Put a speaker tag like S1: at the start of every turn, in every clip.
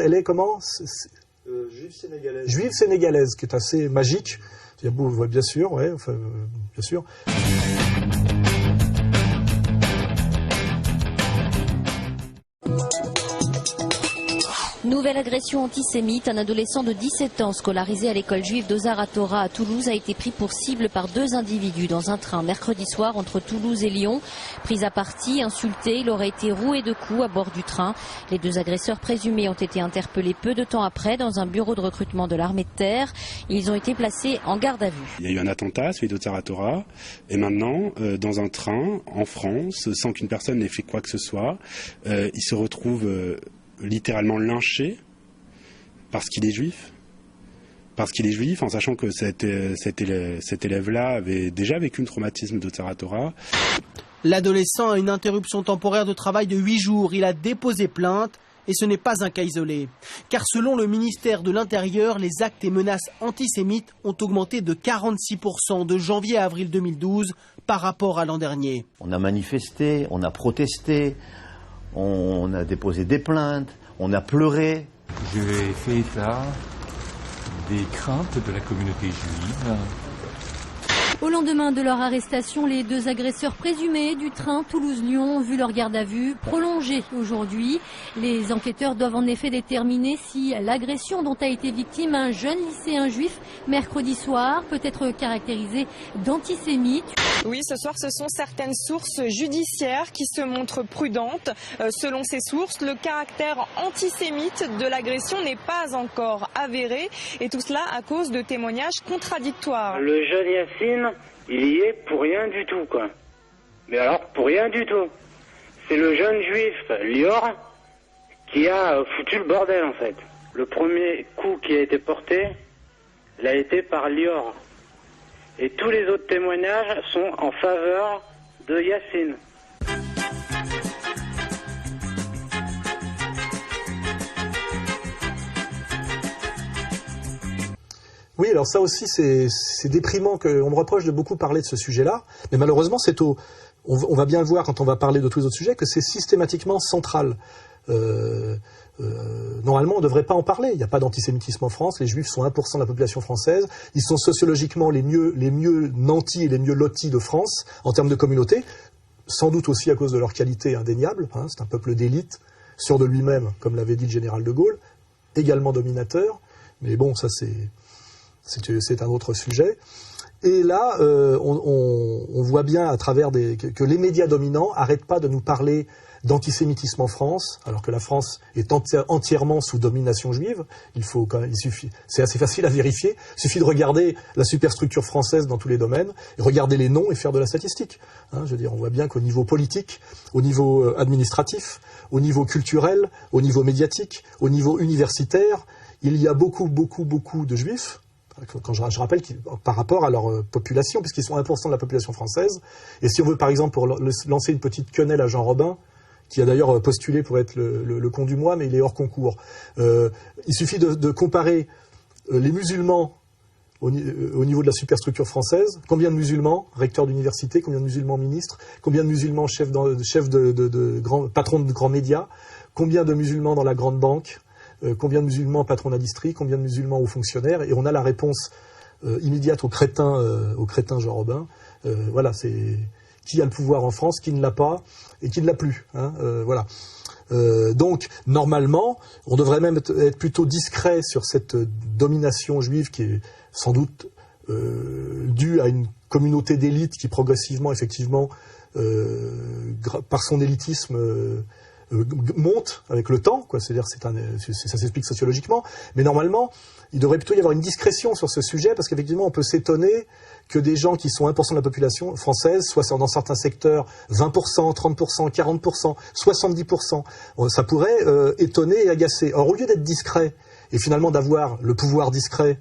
S1: elle est comment?
S2: Juive sénégalaise.
S1: Juive sénégalaise, qui est assez magique. Il y a beau, bien sûr, ouais, enfin, bien sûr.
S3: Nouvelle agression antisémite. Un adolescent de 17 ans scolarisé à l'école juive d'Ozar HaTorah à Toulouse a été pris pour cible par 2 individus dans un train mercredi soir entre Toulouse et Lyon. Pris à partie, insulté, il aurait été roué de coups à bord du train. Les 2 agresseurs présumés ont été interpellés peu de temps après dans un bureau de recrutement de l'armée de terre. Ils ont été placés en garde à vue.
S4: Il y a eu un attentat, celui d'Ozar HaTorah, et maintenant, dans un train, en France, sans qu'une personne n'ait fait quoi que ce soit, il se retrouve littéralement lynché parce qu'il est juif. Parce qu'il est juif, en sachant que cet élève-là avait déjà vécu un traumatisme d'Ozar HaTorah.
S5: L'adolescent a une interruption temporaire de travail de 8 jours. Il a déposé plainte et ce n'est pas un cas isolé. Car selon le ministère de l'Intérieur, les actes et menaces antisémites ont augmenté de 46% de janvier à avril 2012 par rapport à l'an dernier.
S6: On a manifesté, on a protesté, on a déposé des plaintes, on a pleuré.
S7: Je fais état des craintes de la communauté juive.
S8: Au lendemain de leur arrestation, les 2 agresseurs présumés du train Toulouse-Lyon ont vu leur garde à vue prolongée aujourd'hui. Les enquêteurs doivent en effet déterminer si l'agression dont a été victime un jeune lycéen juif mercredi soir peut être caractérisée d'antisémite.
S9: Oui, ce soir, ce sont certaines sources judiciaires qui se montrent prudentes. Selon ces sources, le caractère antisémite de l'agression n'est pas encore avéré, et tout cela à cause de témoignages contradictoires.
S10: Le jeune Yacine, il y est pour rien du tout, quoi. Mais alors, pour rien du tout. C'est le jeune juif Lior qui a foutu le bordel, en fait. Le premier coup qui a été porté l'a été par Lior. Et tous les autres témoignages sont en faveur de Yacine.
S1: Oui, alors ça aussi, c'est déprimant qu'on me reproche de beaucoup parler de ce sujet-là, mais malheureusement, on va bien le voir quand on va parler de tous les autres sujets, que c'est systématiquement central. Normalement, on ne devrait pas en parler. Il n'y a pas d'antisémitisme en France. Les Juifs sont 1% de la population française. Ils sont sociologiquement les mieux nantis et les mieux lotis de France en termes de communauté, sans doute aussi à cause de leur qualité indéniable. Hein, c'est un peuple d'élite, sûr de lui-même, comme l'avait dit le général de Gaulle, également dominateur. Mais bon, ça c'est un autre sujet. Et là, on voit bien à travers que les médias dominants n'arrêtent pas de nous parler d'antisémitisme en France, alors que la France est entièrement sous domination juive. C'est assez facile à vérifier. Il suffit de regarder la superstructure française dans tous les domaines, et regarder les noms et faire de la statistique. Hein, je veux dire, on voit bien qu'au niveau politique, au niveau administratif, au niveau culturel, au niveau médiatique, au niveau universitaire, il y a beaucoup de juifs. Quand je rappelle par rapport à leur population, puisqu'ils sont 1% de la population française. Et si on veut, par exemple, pour lancer une petite quenelle à Jean Robin, qui a d'ailleurs postulé pour être le con du mois, mais il est hors concours. Il suffit de comparer les musulmans au niveau de la superstructure française. Combien de musulmans recteurs d'université, combien de musulmans ministres, combien de musulmans chefs patrons de grands médias, combien de musulmans dans la grande banque, combien de musulmans patrons d'industrie, combien de musulmans hauts fonctionnaires, et on a la réponse immédiate au crétin Jean Robin. Voilà, c'est qui a le pouvoir en France, qui ne l'a pas et qui ne l'a plus. Hein, voilà. Donc, normalement, on devrait même être plutôt discret sur cette domination juive qui est sans doute due à une communauté d'élite qui progressivement, effectivement, par son élitisme, monte avec le temps, quoi. C'est-à-dire, ça s'explique sociologiquement. Mais normalement, il devrait plutôt y avoir une discrétion sur ce sujet, parce qu'effectivement, on peut s'étonner que des gens qui sont 1% de la population française soient dans certains secteurs 20%, 30%, 40%, 70%. Ça pourrait étonner et agacer. Or, au lieu d'être discret, et finalement d'avoir le pouvoir discret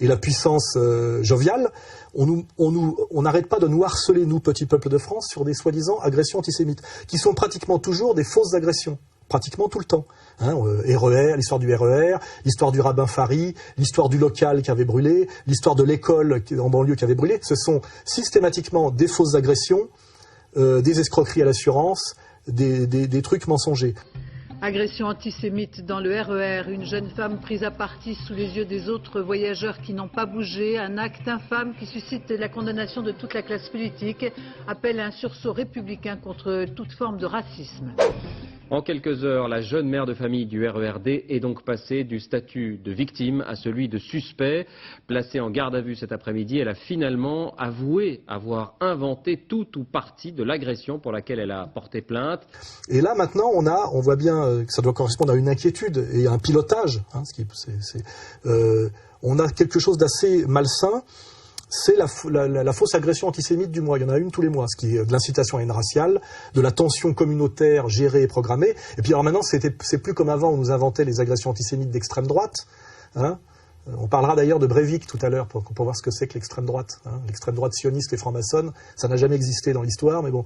S1: et la puissance joviale, on n'arrête pas de nous harceler, nous, petits peuples de France, sur des soi-disant agressions antisémites, qui sont pratiquement toujours des fausses agressions, pratiquement tout le temps. Hein, RER, l'histoire du RER, l'histoire du rabbin Fari, l'histoire du local qui avait brûlé, l'histoire de l'école en banlieue qui avait brûlé, ce sont systématiquement des fausses agressions, des escroqueries à l'assurance, des trucs mensongers.
S11: Agression antisémite dans le RER, une jeune femme prise à partie sous les yeux des autres voyageurs qui n'ont pas bougé, un acte infâme qui suscite la condamnation de toute la classe politique, appelle à un sursaut républicain contre toute forme de racisme.
S12: En quelques heures, la jeune mère de famille du RERD est donc passée du statut de victime à celui de suspect. Placée en garde à vue cet après-midi, elle a finalement avoué avoir inventé tout ou partie de l'agression pour laquelle elle a porté plainte.
S1: Et là maintenant, on voit bien que ça doit correspondre à une inquiétude et à un pilotage. On a quelque chose d'assez malsain. C'est la fausse agression antisémite du mois. Il y en a une tous les mois, ce qui est de l'incitation à une raciale, de la tension communautaire gérée et programmée. Et puis alors maintenant, c'est plus comme avant, on nous inventait les agressions antisémites d'extrême droite. Hein. On parlera d'ailleurs de Breivik tout à l'heure pour voir ce que c'est que l'extrême droite. Hein. L'extrême droite sioniste et franc-maçonne, ça n'a jamais existé dans l'histoire, mais bon,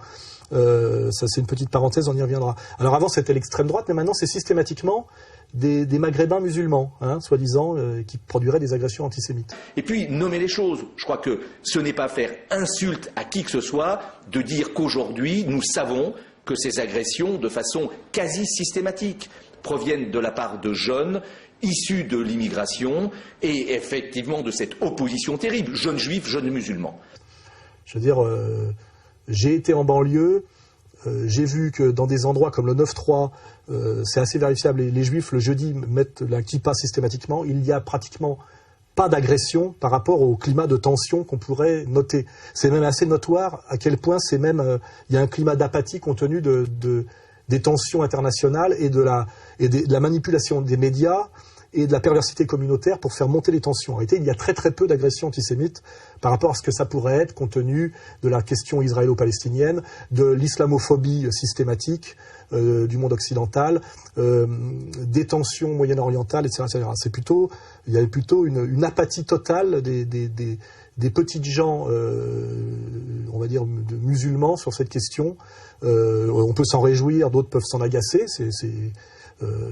S1: ça c'est une petite parenthèse, on y reviendra. Alors avant c'était l'extrême droite, mais maintenant c'est systématiquement des maghrébins musulmans, hein, soi-disant, qui produiraient des agressions antisémites.
S13: Et puis, nommer les choses. Je crois que ce n'est pas faire insulte à qui que ce soit de dire qu'aujourd'hui, nous savons que ces agressions, de façon quasi systématique, proviennent de la part de jeunes issus de l'immigration et effectivement de cette opposition terrible, jeunes juifs, jeunes musulmans.
S1: Je veux dire, j'ai été en banlieue, j'ai vu que dans des endroits comme le 9-3, c'est assez vérifiable, les juifs le jeudi mettent la kippa systématiquement, il n'y a pratiquement pas d'agression par rapport au climat de tension qu'on pourrait noter. C'est même assez notoire à quel point il y a un climat d'apathie compte tenu des tensions internationales et de la manipulation des médias et de la perversité communautaire pour faire monter les tensions. En réalité, il y a très très peu d'agressions antisémites par rapport à ce que ça pourrait être compte tenu de la question israélo-palestinienne, de l'islamophobie systématique du monde occidental, des tensions moyen-orientales, etc., etc. Il y a plutôt une apathie totale des petites gens, on va dire, musulmans sur cette question. On peut s'en réjouir, d'autres peuvent s'en agacer.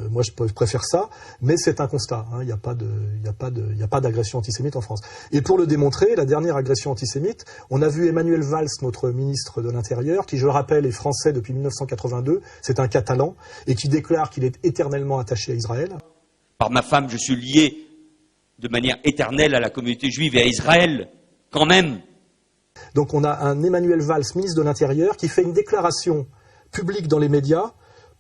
S1: Moi, je préfère ça, mais c'est un constat. Hein, il n'y a pas d'agression antisémite en France. Et pour le démontrer, la dernière agression antisémite, on a vu Emmanuel Valls, notre ministre de l'Intérieur, qui, je le rappelle, est français depuis 1982. C'est un Catalan et qui déclare qu'il est éternellement attaché à Israël.
S14: Par ma femme, je suis lié de manière éternelle à la communauté juive et à Israël, quand même.
S1: Donc, on a un Emmanuel Valls, ministre de l'Intérieur, qui fait une déclaration publique dans les médias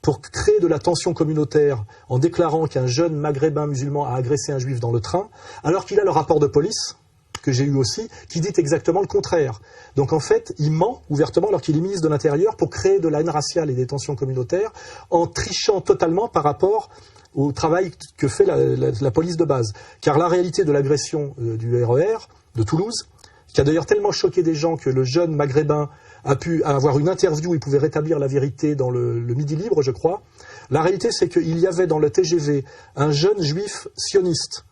S1: pour créer de la tension communautaire en déclarant qu'un jeune maghrébin musulman a agressé un juif dans le train, alors qu'il a le rapport de police, que j'ai eu aussi, qui dit exactement le contraire. Donc en fait, il ment ouvertement alors qu'il est ministre de l'Intérieur pour créer de la haine raciale et des tensions communautaires en trichant totalement par rapport au travail que fait la police de base. Car la réalité de l'agression du RER de Toulouse, qui a d'ailleurs tellement choqué des gens que le jeune maghrébin a pu avoir une interview, il pouvait rétablir la vérité dans le Midi Libre, je crois. La réalité, c'est qu'il y avait dans le TGV un jeune juif sioniste,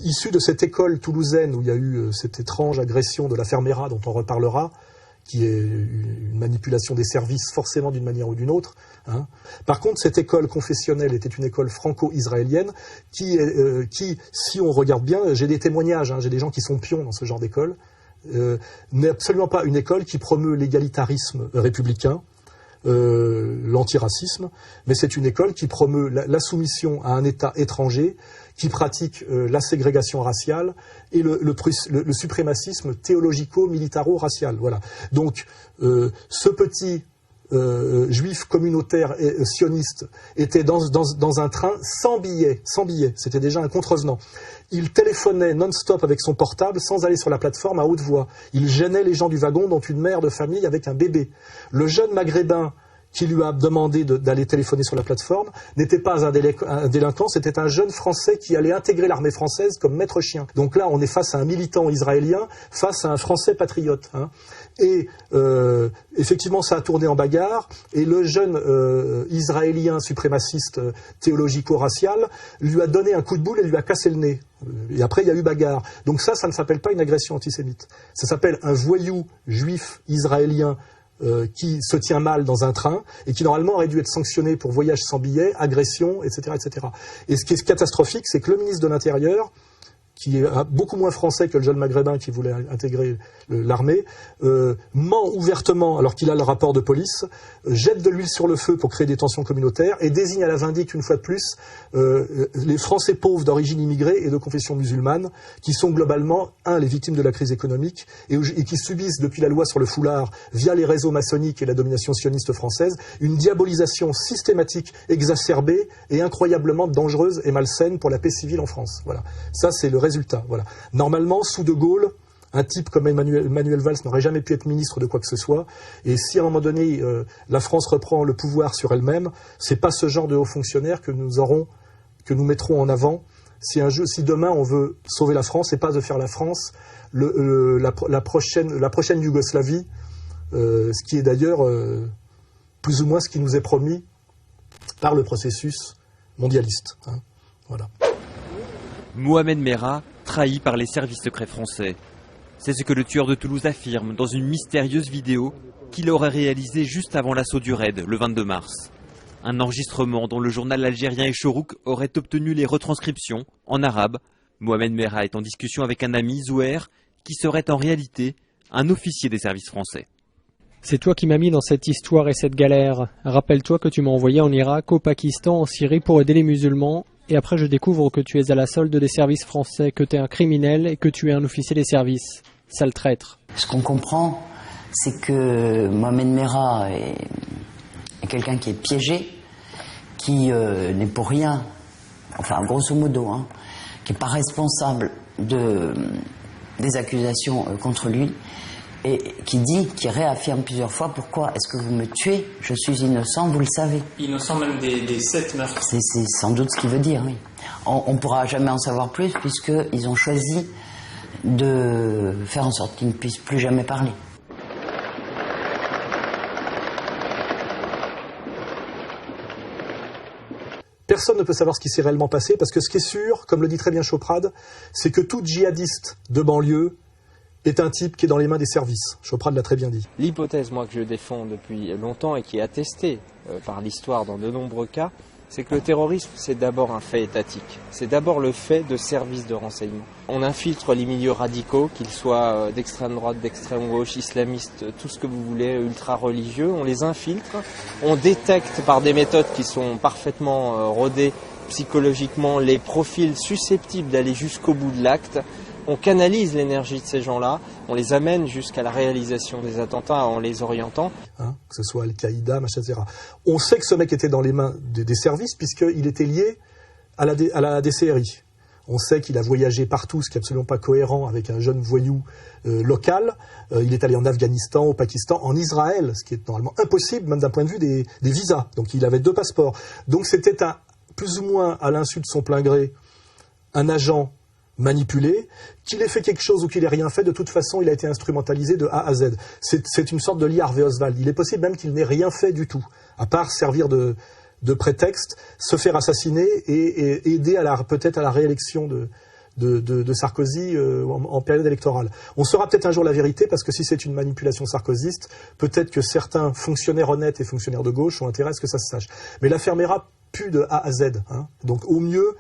S1: issu de cette école toulousaine où il y a eu cette étrange agression de la Fermera, dont on reparlera, qui est une manipulation des services forcément d'une manière ou d'une autre. Hein. Par contre, cette école confessionnelle était une école franco-israélienne qui, si on regarde bien, j'ai des témoignages, hein, j'ai des gens qui sont pions dans ce genre d'école, n'est absolument pas une école qui promeut l'égalitarisme républicain, l'antiracisme, mais c'est une école qui promeut la soumission à un État étranger, qui pratique la ségrégation raciale et le suprémacisme théologico-militaro-racial. Voilà. Donc, ce petit juif communautaire et sioniste était dans un train sans billet. C'était déjà un contrevenant. Il téléphonait non-stop avec son portable sans aller sur la plateforme à haute voix. Il gênait les gens du wagon, dont une mère de famille avec un bébé. Le jeune maghrébin qui lui a demandé d'aller téléphoner sur la plateforme n'était pas un délinquant, c'était un jeune Français qui allait intégrer l'armée française comme maître chien. Donc là, on est face à un militant israélien, face à un Français patriote. Hein. Et effectivement, ça a tourné en bagarre, et le jeune israélien suprémaciste théologico-racial lui a donné un coup de boule et lui a cassé le nez. Et après, il y a eu bagarre. Donc ça ne s'appelle pas une agression antisémite. Ça s'appelle un voyou juif israélien qui se tient mal dans un train et qui normalement aurait dû être sanctionné pour voyage sans billet, agression, etc., etc. Et ce qui est catastrophique, c'est que le ministre de l'Intérieur, qui est beaucoup moins français que le jeune maghrébin qui voulait intégrer l'armée, ment ouvertement alors qu'il a le rapport de police, jette de l'huile sur le feu pour créer des tensions communautaires et désigne à la vindicte une fois de plus les Français pauvres d'origine immigrée et de confession musulmane qui sont globalement, les victimes de la crise économique et qui subissent depuis la loi sur le foulard via les réseaux maçonniques et la domination sioniste française une diabolisation systématique, exacerbée et incroyablement dangereuse et malsaine pour la paix civile en France. Voilà. Ça, c'est le résultat. Voilà. Normalement, sous De Gaulle, un type comme Manuel Valls n'aurait jamais pu être ministre de quoi que ce soit. Et si à un moment donné, la France reprend le pouvoir sur elle-même, c'est pas ce genre de hauts fonctionnaires que nous mettrons en avant. Si demain on veut sauver la France, c'est pas de faire la France la prochaine Yougoslavie, ce qui est d'ailleurs plus ou moins ce qui nous est promis par le processus mondialiste. Hein. Voilà.
S15: Mohamed Merah, trahi par les services secrets français. C'est ce que le tueur de Toulouse affirme dans une mystérieuse vidéo qu'il aurait réalisée juste avant l'assaut du raid, le 22 mars. Un enregistrement dont le journal algérien Echorouk aurait obtenu les retranscriptions en arabe. Mohamed Merah est en discussion avec un ami, Zouher, qui serait en réalité un officier des services français.
S16: C'est toi qui m'as mis dans cette histoire et cette galère. Rappelle-toi que tu m'as envoyé en Irak, au Pakistan, en Syrie pour aider les musulmans. Et après je découvre que tu es à la solde des services français, que tu es un criminel et que tu es un officier des services. Sale traître.
S17: Ce qu'on comprend, c'est que Mohamed Merah est quelqu'un qui est piégé, qui n'est pour rien, enfin grosso modo, qui n'est pas responsable des accusations contre lui, et qui réaffirme plusieurs fois: pourquoi est-ce que vous me tuez? Je suis innocent, vous le savez.
S18: Innocent même des 7 meurtres.
S17: C'est sans doute ce qu'il veut dire, oui. On ne pourra jamais en savoir plus puisqu'ils ont choisi de faire en sorte qu'il ne puisse plus jamais parler.
S1: Personne ne peut savoir ce qui s'est réellement passé parce que ce qui est sûr, comme le dit très bien Choprade, c'est que tout djihadiste de banlieue est un type qui est dans les mains des services. Choprade l'a très bien dit.
S19: L'hypothèse, moi, que je défends depuis longtemps et qui est attestée par l'histoire dans de nombreux cas, c'est que le terrorisme, c'est d'abord un fait étatique. C'est d'abord le fait de services de renseignement. On infiltre les milieux radicaux, qu'ils soient d'extrême droite, d'extrême gauche, islamistes, tout ce que vous voulez, ultra-religieux. On les infiltre. On détecte par des méthodes qui sont parfaitement rodées psychologiquement les profils susceptibles d'aller jusqu'au bout de l'acte. On canalise l'énergie de ces gens-là, on les amène jusqu'à la réalisation des attentats en les orientant.
S1: Que ce soit Al-Qaïda, etc. On sait que ce mec était dans les mains des services puisqu'il était lié à la DCRI. On sait qu'il a voyagé partout, ce qui n'est absolument pas cohérent avec un jeune voyou local. Il est allé en Afghanistan, au Pakistan, en Israël, ce qui est normalement impossible, même d'un point de vue des visas. Donc il avait 2 passeports. Donc c'était plus ou moins à l'insu de son plein gré, un agent manipulé, qu'il ait fait quelque chose ou qu'il ait rien fait, de toute façon, il a été instrumentalisé de A à Z. C'est une sorte de Lee Harvey Oswald. Il est possible même qu'il n'ait rien fait du tout, à part servir de prétexte, se faire assassiner et aider peut-être à la réélection de Sarkozy en période électorale. On saura peut-être un jour la vérité, parce que si c'est une manipulation sarkozyste, peut-être que certains fonctionnaires honnêtes et fonctionnaires de gauche ont intérêt à ce que ça se sache. Mais l'affaire Merah pue de A à Z. Donc au mieux,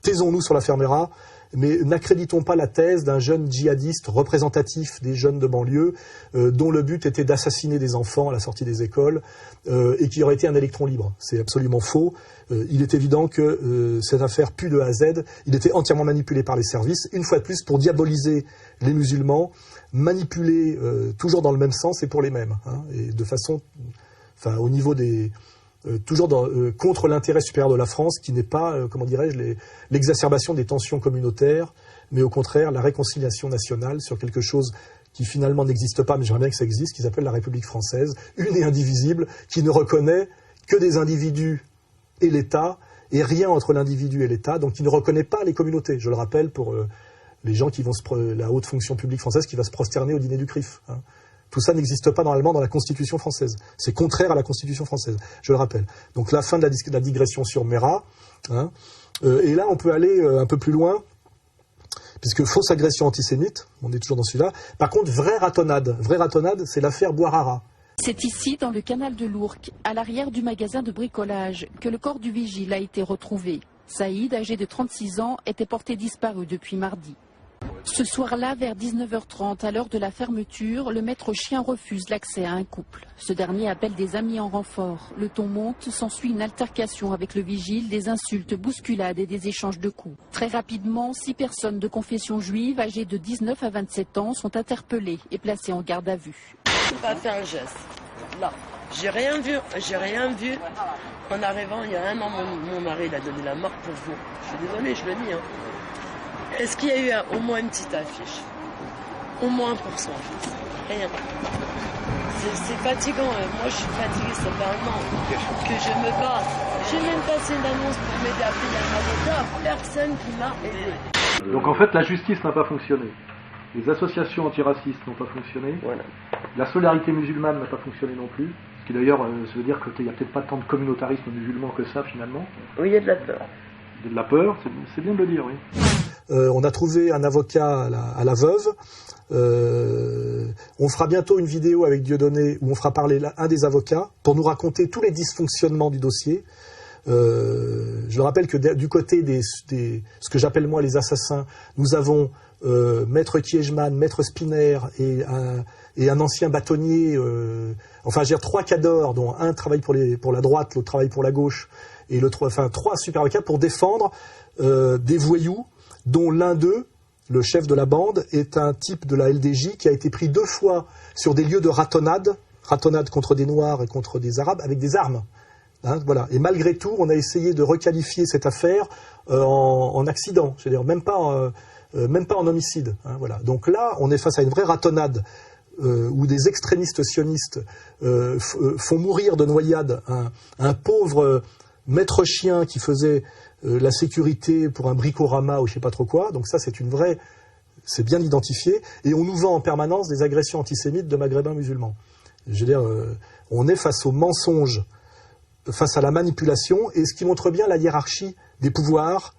S1: taisons-nous sur l'affaire Merah, mais n'accréditons pas la thèse d'un jeune djihadiste représentatif des jeunes de banlieue dont le but était d'assassiner des enfants à la sortie des écoles et qui aurait été un électron libre. C'est absolument faux. Il est évident que cette affaire pue de A à Z. Il était entièrement manipulé par les services, une fois de plus pour diaboliser les musulmans, manipulé toujours dans le même sens et pour les mêmes. Et de façon, au niveau des... toujours contre l'intérêt supérieur de la France, qui n'est pas, comment dirais-je, l'exacerbation des tensions communautaires, mais au contraire la réconciliation nationale sur quelque chose qui finalement n'existe pas, mais j'aimerais bien que ça existe, qui s'appelle la République française, une et indivisible, qui ne reconnaît que des individus et l'État, et rien entre l'individu et l'État, donc qui ne reconnaît pas les communautés. Je le rappelle pour les gens qui vont la haute fonction publique française qui va se prosterner au dîner du CRIF. Tout ça n'existe pas normalement dans la Constitution française. C'est contraire à la Constitution française, je le rappelle. Donc la fin de la digression sur Merah. Et là, on peut aller un peu plus loin, puisque fausse agression antisémite, on est toujours dans celui-là. Par contre, vraie ratonnade, c'est l'affaire Bouarara.
S20: C'est ici, dans le canal de l'Ourcq, à l'arrière du magasin de bricolage, que le corps du vigile a été retrouvé. Saïd, âgé de 36 ans, était porté disparu depuis mardi. Ce soir-là, vers 19h30, à l'heure de la fermeture, le maître chien refuse l'accès à un couple. Ce dernier appelle des amis en renfort. Le ton monte, s'ensuit une altercation avec le vigile, des insultes, bousculades et des échanges de coups. Très rapidement, 6 personnes de confession juive, âgées de 19 à 27 ans, sont interpellées et placées en garde à vue.
S21: Je n'ai pas fait un geste. Là, j'ai rien vu. En arrivant, il y a un an, mon mari il a donné la mort pour vous. Je suis désolée, je le dis. Est-ce qu'il y a eu au moins une petite affiche? Au moins pour son fils. Rien. C'est fatigant. Moi, je suis fatiguée. Ça fait un an que je me bats. J'ai même passé une annonce pour m'aider à payer un avocat. Personne qui m'a aidé.
S22: Donc en fait, la justice n'a pas fonctionné. Les associations antiracistes n'ont pas fonctionné.
S21: Voilà.
S22: La solidarité musulmane n'a pas fonctionné non plus. Ce qui d'ailleurs, ça veut dire qu'il n'y a peut-être pas tant de communautarisme musulman que ça finalement.
S21: Oui, il y a de la peur.
S22: De la peur, c'est bien de le dire, oui.
S1: On a trouvé un avocat à la veuve. On fera bientôt une vidéo avec Dieudonné où on fera parler un des avocats pour nous raconter tous les dysfonctionnements du dossier. Je le rappelle que du côté ce que j'appelle moi les assassins, nous avons Maître Kiejman, Maître Spinner et un ancien bâtonnier, enfin j'ai 3 cadors dont un travaille pour la droite, l'autre travaille pour la gauche, et trois super avocats pour défendre des voyous dont l'un d'eux, le chef de la bande, est un type de la LDJ qui a été pris 2 fois sur des lieux de ratonnade contre des Noirs et contre des Arabes avec des armes. Voilà. Et malgré tout, on a essayé de requalifier cette affaire en accident, c'est-à-dire même pas en homicide. Voilà. Donc là, on est face à une vraie ratonnade où des extrémistes sionistes font mourir de noyade un pauvre maître chien qui faisait la sécurité pour un bricorama ou je sais pas trop quoi. Donc ça, c'est bien identifié. Et on nous vend en permanence des agressions antisémites de maghrébins musulmans. Je veux dire, on est face au mensonge, face à la manipulation, et ce qui montre bien la hiérarchie des pouvoirs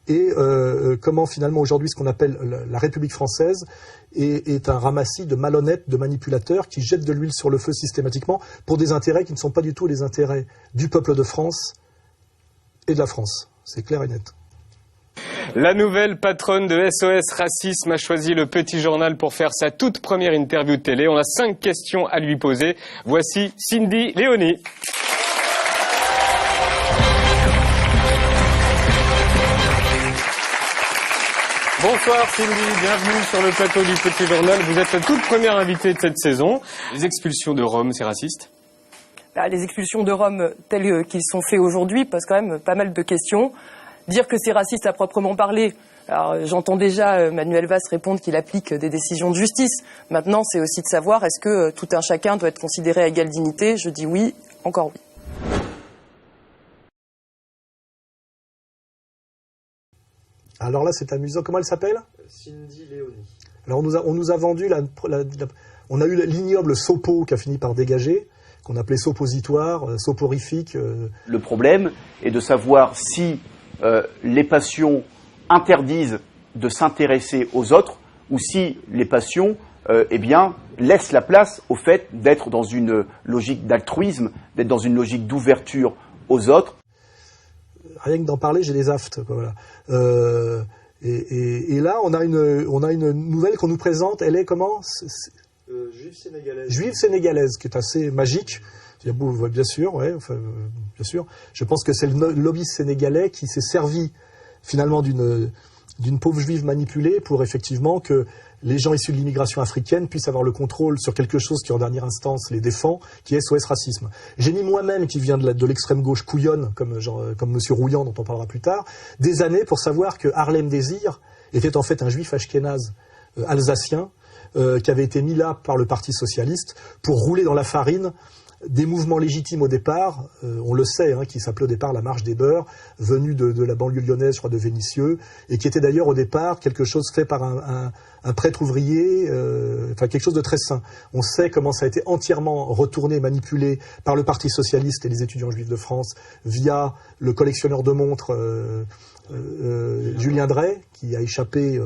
S1: et comment finalement aujourd'hui ce qu'on appelle la République française est un ramassis de malhonnêtes, de manipulateurs qui jettent de l'huile sur le feu systématiquement pour des intérêts qui ne sont pas du tout les intérêts du peuple de France et de la France. C'est clair et net.
S23: La nouvelle patronne de SOS Racisme a choisi le Petit Journal pour faire sa toute première interview de télé. On a 5 questions à lui poser. Voici Cindy Léonie. Bonsoir Cindy, bienvenue sur le plateau du Petit Journal. Vous êtes la toute première invitée de cette saison. Les expulsions de Roms, c'est raciste ?
S24: Les expulsions de Roms telles qu'ils sont faits aujourd'hui posent quand même pas mal de questions. Dire que c'est raciste à proprement parler, alors j'entends déjà Manuel Valls répondre qu'il applique des décisions de justice. Maintenant, c'est aussi de savoir est-ce que tout un chacun doit être considéré à égale dignité. Je dis oui, encore oui.
S1: Alors là, c'est amusant. Comment elle s'appelle ?
S2: Cindy Léonie.
S1: Alors on nous a vendu on a eu l'ignoble Sopo qui a fini par dégager, qu'on appelait soppositoire, soporifique.
S25: Le problème est de savoir si les passions interdisent de s'intéresser aux autres ou si les passions laissent la place au fait d'être dans une logique d'altruisme, d'être dans une logique d'ouverture aux autres.
S1: Rien que d'en parler, j'ai des aftes. Voilà. Et là, on a une nouvelle qu'on nous présente. Elle est comment ?
S2: Juive sénégalaise.
S1: Juive sénégalaise, qui est assez magique. Bien sûr, ouais, bien sûr. Je pense que c'est le lobby sénégalais qui s'est servi finalement d'une pauvre juive manipulée pour effectivement que les gens issus de l'immigration africaine puissent avoir le contrôle sur quelque chose qui en dernière instance les défend, qui est SOS Racisme. J'ai mis moi-même, qui vient de l'extrême gauche couillonne, comme Monsieur Rouillant, dont on parlera plus tard, des années pour savoir que Harlem Désir était en fait un juif ashkénaze alsacien qui avait été mis là par le Parti socialiste pour rouler dans la farine des mouvements légitimes au départ, on le sait, qui s'appelait au départ la Marche des Beurs, venue de la banlieue lyonnaise, je crois, de Vénissieux, et qui était d'ailleurs au départ quelque chose fait par un prêtre ouvrier, quelque chose de très sain. On sait comment ça a été entièrement retourné, manipulé par le Parti socialiste et les étudiants juifs de France via le collectionneur de montres Julien Drey, qui a échappé,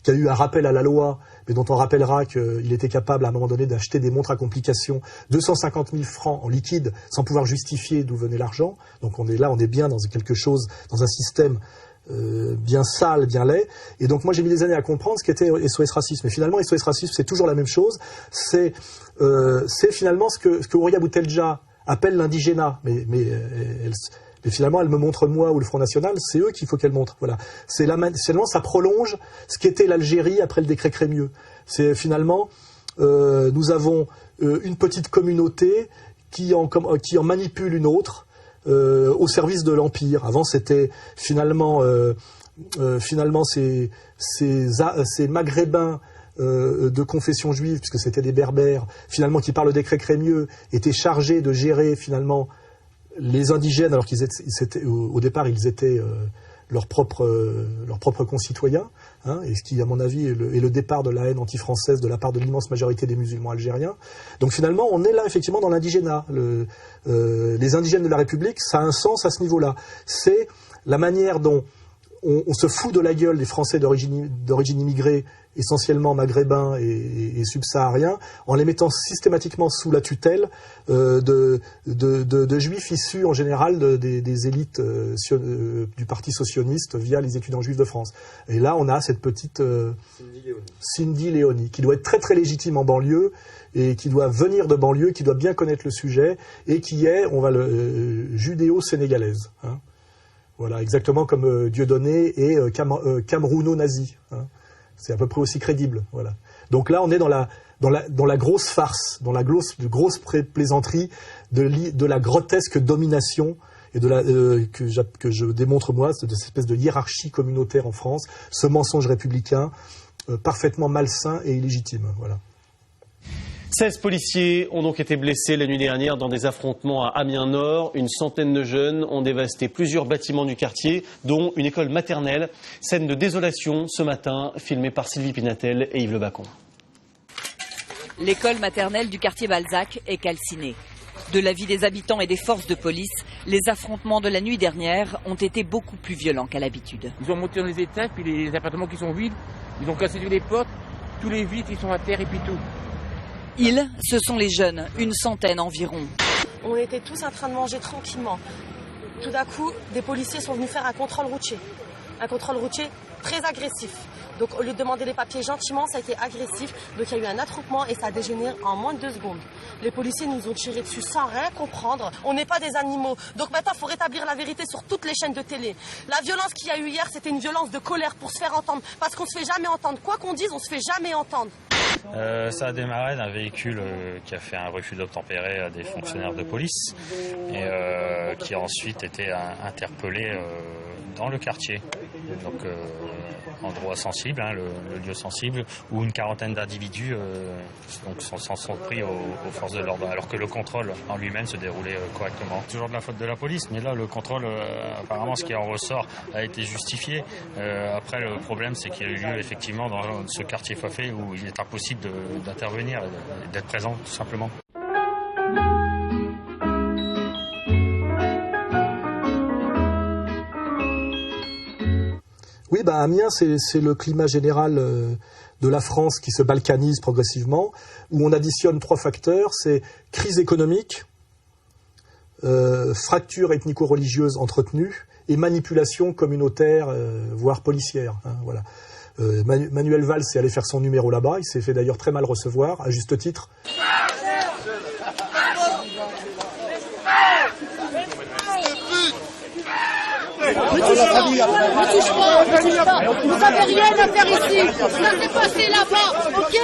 S1: qui a eu un rappel à la loi, mais dont on rappellera qu'il était capable à un moment donné d'acheter des montres à complications, 250 000 francs en liquide, sans pouvoir justifier d'où venait l'argent. Donc on est bien dans quelque chose, dans un système bien sale, bien laid. Et donc moi j'ai mis des années à comprendre ce qu'était SOS Racisme. Et finalement SOS Racisme c'est toujours la même chose. C'est finalement ce que Ouria Boutelja appelle l'indigénat. Mais finalement elle me montre moi ou le Front National, c'est eux qu'il faut qu'elle montre. Voilà. Finalement ça prolonge ce qu'était l'Algérie après le décret Crémieux. C'est finalement nous avons une petite communauté qui en manipule une autre. Au service de l'Empire. Avant, c'était finalement ces Maghrébins de confession juive, puisque c'était des Berbères, finalement qui par le décret Crémieux étaient chargés de gérer finalement les indigènes, alors qu'ils étaient au départ ils étaient leurs propres concitoyens, hein, et ce qui, à mon avis, est le départ de la haine anti-française de la part de l'immense majorité des musulmans algériens. Donc finalement, on est là effectivement dans l'indigénat. Les indigènes de la République, ça a un sens à ce niveau-là. C'est la manière dont on se fout de la gueule des Français d'origine immigrée, essentiellement maghrébins et subsahariens, en les mettant systématiquement sous la tutelle de juifs issus en général des élites du parti socialiste via les étudiants juifs de France. Et là, on a cette petite Cindy Léonie, qui doit être très très légitime en banlieue, et qui doit venir de banlieue, qui doit bien connaître le sujet, et qui est, judéo-sénégalaise. Hein. Voilà, exactement comme Dieudonné et camerouno-nazi. Hein. C'est à peu près aussi crédible. Voilà. Donc là, on est dans la grosse farce, dans la grosse plaisanterie de la grotesque domination et que je démontre moi, de cette espèce de hiérarchie communautaire en France, ce mensonge républicain parfaitement malsain et illégitime. Voilà.
S3: 16 policiers ont donc été blessés la nuit dernière dans des affrontements à Amiens-Nord. Une centaine de jeunes ont dévasté plusieurs bâtiments du quartier, dont une école maternelle. Scène de désolation ce matin, filmée par Sylvie Pinatel et Yves Le Bacon.
S4: L'école maternelle du quartier Balzac est calcinée. De l'avis des habitants et des forces de police, les affrontements de la nuit dernière ont été beaucoup plus violents qu'à l'habitude.
S5: Ils ont monté dans les étages, puis les appartements qui sont vides, ils ont cassé toutes les portes, tous les vitres ils sont à terre et puis tout.
S4: Ils, ce sont les jeunes, une centaine environ.
S6: On était tous en train de manger tranquillement. Tout d'un coup, des policiers sont venus faire un contrôle routier. Un contrôle routier très agressif. Donc au lieu de demander les papiers gentiment, ça a été agressif. Donc il y a eu un attroupement et ça a dégénéré en moins de 2 secondes. Les policiers nous ont tiré dessus sans rien comprendre. On n'est pas des animaux. Donc maintenant, il faut rétablir la vérité sur toutes les chaînes de télé. La violence qu'il y a eu hier, c'était une violence de colère pour se faire entendre. Parce qu'on ne se fait jamais entendre. Quoi qu'on dise, on ne se fait jamais entendre.
S7: Ça a démarré d'un véhicule qui a fait un refus d'obtempérer à des fonctionnaires de police et qui a ensuite été interpellé dans le quartier. Donc endroit sensible, hein, le lieu sensible, où une quarantaine d'individus s'en sont pris aux forces de l'ordre, alors que le contrôle en lui-même se déroulait correctement. Toujours de la faute de la police, mais là le contrôle, apparemment ce qui en ressort a été justifié. Après le problème c'est qu'il y a eu lieu effectivement dans ce quartier Fafé où il est impossible d'intervenir et d'être présent tout simplement.
S1: Oui, Amiens, c'est le climat général de la France qui se balkanise progressivement, où on additionne 3 facteurs, c'est crise économique, fracture ethnico-religieuse entretenue et manipulation communautaire, voire policière. Hein, voilà. Manuel Valls est allé faire son numéro là-bas, il s'est fait d'ailleurs très mal recevoir, à juste titre.
S26: Ne touche pas. Vous n'avez rien à faire ici. Ça s'est passé là-bas, ok?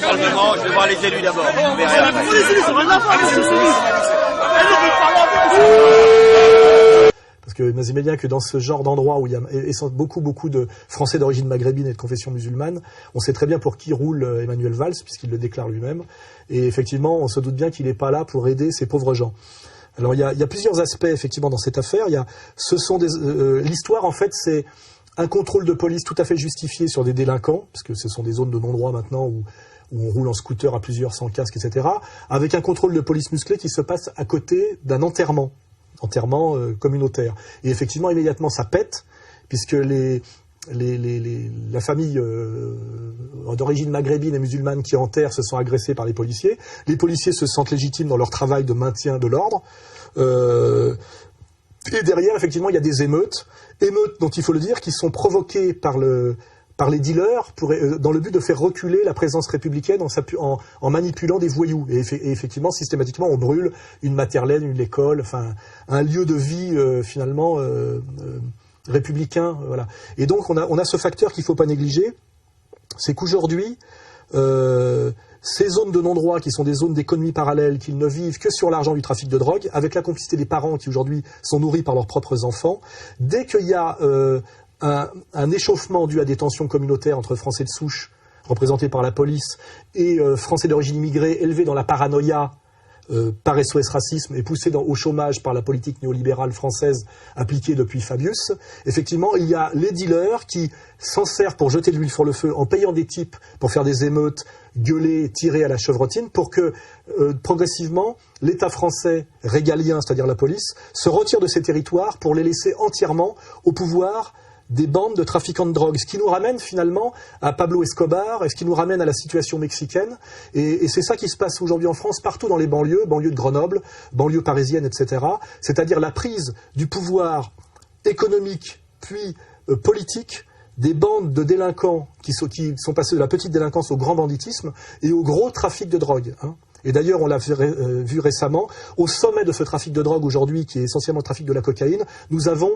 S25: Calmement, je vais voir les élus d'abord.
S1: Parce que imaginez bien que dans ce genre d'endroit où il y a beaucoup de Français d'origine maghrébine et de confession musulmane, on sait très bien pour qui roule Emmanuel Valls, puisqu'il le déclare lui-même. Et effectivement, on se doute bien qu'il n'est pas là pour aider ces pauvres gens. Alors il y a plusieurs aspects effectivement dans cette affaire. L'histoire en fait c'est un contrôle de police tout à fait justifié sur des délinquants, parce que ce sont des zones de non-droit maintenant où on roule en scooter à plusieurs sans casque, etc. Avec un contrôle de police musclé qui se passe à côté d'un enterrement communautaire. Et effectivement immédiatement ça pète, puisque la famille d'origine maghrébine et musulmane qui enterrent se sont agressés par les policiers. Les policiers se sentent légitimes dans leur travail de maintien de l'ordre. Et derrière, effectivement, il y a des émeutes dont il faut le dire, qui sont provoquées par les dealers dans le but de faire reculer la présence républicaine en manipulant des voyous. Et effectivement, systématiquement, on brûle une maternelle, une école, enfin un lieu de vie finalement républicain. Voilà. Et donc on a ce facteur qu'il ne faut pas négliger, c'est qu'aujourd'hui, ces zones de non-droit, qui sont des zones d'économie parallèle, qui ne vivent que sur l'argent du trafic de drogue, avec la complicité des parents qui aujourd'hui sont nourris par leurs propres enfants, dès qu'il y a un échauffement dû à des tensions communautaires entre Français de souche, représentés par la police, et Français d'origine immigrée, élevés dans la paranoïa par SOS Racisme et poussés au chômage par la politique néolibérale française appliquée depuis Fabius, effectivement, il y a les dealers qui s'en servent pour jeter de l'huile sur le feu en payant des types pour faire des émeutes, gueuler, tirer à la chevrotine, pour que progressivement l'État français régalien, c'est-à-dire la police, se retire de ces territoires pour les laisser entièrement au pouvoir des bandes de trafiquants de drogue, ce qui nous ramène finalement à Pablo Escobar, et ce qui nous ramène à la situation mexicaine, et c'est ça qui se passe aujourd'hui en France, partout dans les banlieues de Grenoble, banlieues parisiennes, etc., c'est-à-dire la prise du pouvoir économique, puis politique, des bandes de délinquants qui sont passés de la petite délinquance au grand banditisme et au gros trafic de drogue, hein. Et d'ailleurs, on l'a vu récemment, au sommet de ce trafic de drogue aujourd'hui, qui est essentiellement le trafic de la cocaïne, nous avons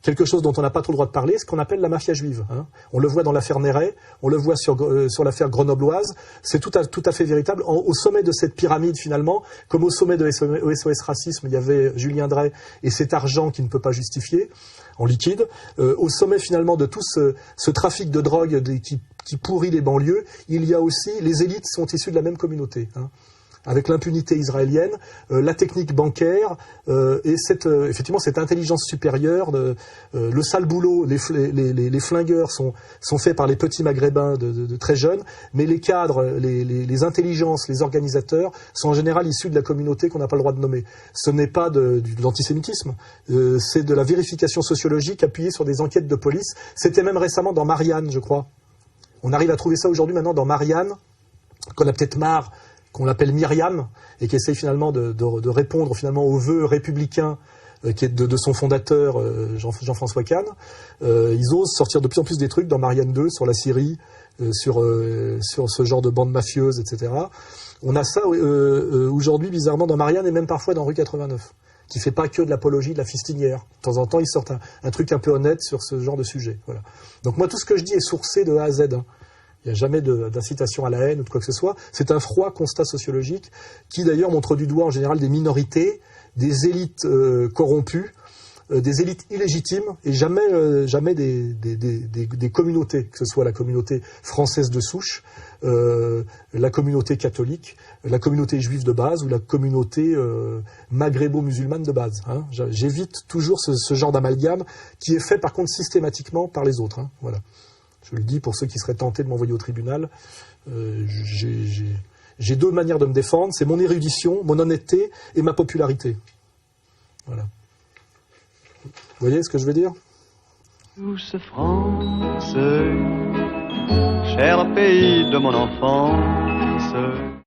S1: quelque chose dont on n'a pas trop le droit de parler, ce qu'on appelle la mafia juive. Hein. On le voit dans l'affaire Néret, on le voit sur l'affaire grenobloise, c'est tout à fait véritable. Au sommet de cette pyramide, finalement, comme au sommet de SOS Racisme, il y avait Julien Drey et cet argent qui ne peut pas justifier, en liquide. Au sommet, finalement, de tout ce trafic de drogue qui pourrit les banlieues, il y a aussi, les élites sont issues de la même communauté. Hein. Avec l'impunité israélienne, la technique bancaire et effectivement cette intelligence supérieure, le sale boulot, les flingueurs sont faits par les petits maghrébins de très jeunes, mais les cadres, les intelligences, les organisateurs sont en général issus de la communauté qu'on n'a pas le droit de nommer. Ce n'est pas de l'antisémitisme, c'est de la vérification sociologique appuyée sur des enquêtes de police. C'était même récemment dans Marianne, je crois. On arrive à trouver ça aujourd'hui maintenant dans Marianne, qu'on a peut-être marre, qu'on appelle Myriam, et qui essaye finalement de répondre finalement aux vœux républicains qui est de son fondateur, Jean-François Kahn. Ils osent sortir de plus en plus des trucs dans Marianne 2, sur la Syrie, sur ce genre de bande mafieuse, etc. On a ça aujourd'hui, bizarrement, dans Marianne et même parfois dans Rue 89, qui fait pas que de l'apologie de la fistinière. De temps en temps, ils sortent un truc un peu honnête sur ce genre de sujet. Voilà. Donc moi, tout ce que je dis est sourcé de A à Z, hein. Il n'y a jamais d'incitation à la haine ou de quoi que ce soit. C'est un froid constat sociologique qui d'ailleurs montre du doigt en général des minorités, des élites corrompues, des élites illégitimes et jamais des communautés, que ce soit la communauté française de souche, la communauté catholique, la communauté juive de base ou la communauté maghrébo-musulmane de base. Hein. J'évite toujours ce genre d'amalgame qui est fait par contre systématiquement par les autres. Hein. Voilà. Je le dis pour ceux qui seraient tentés de m'envoyer au tribunal. J'ai deux manières de me défendre, c'est mon érudition, mon honnêteté et ma popularité. Voilà. Vous voyez ce que je veux dire ?
S8: Douce France, cher pays de mon enfance.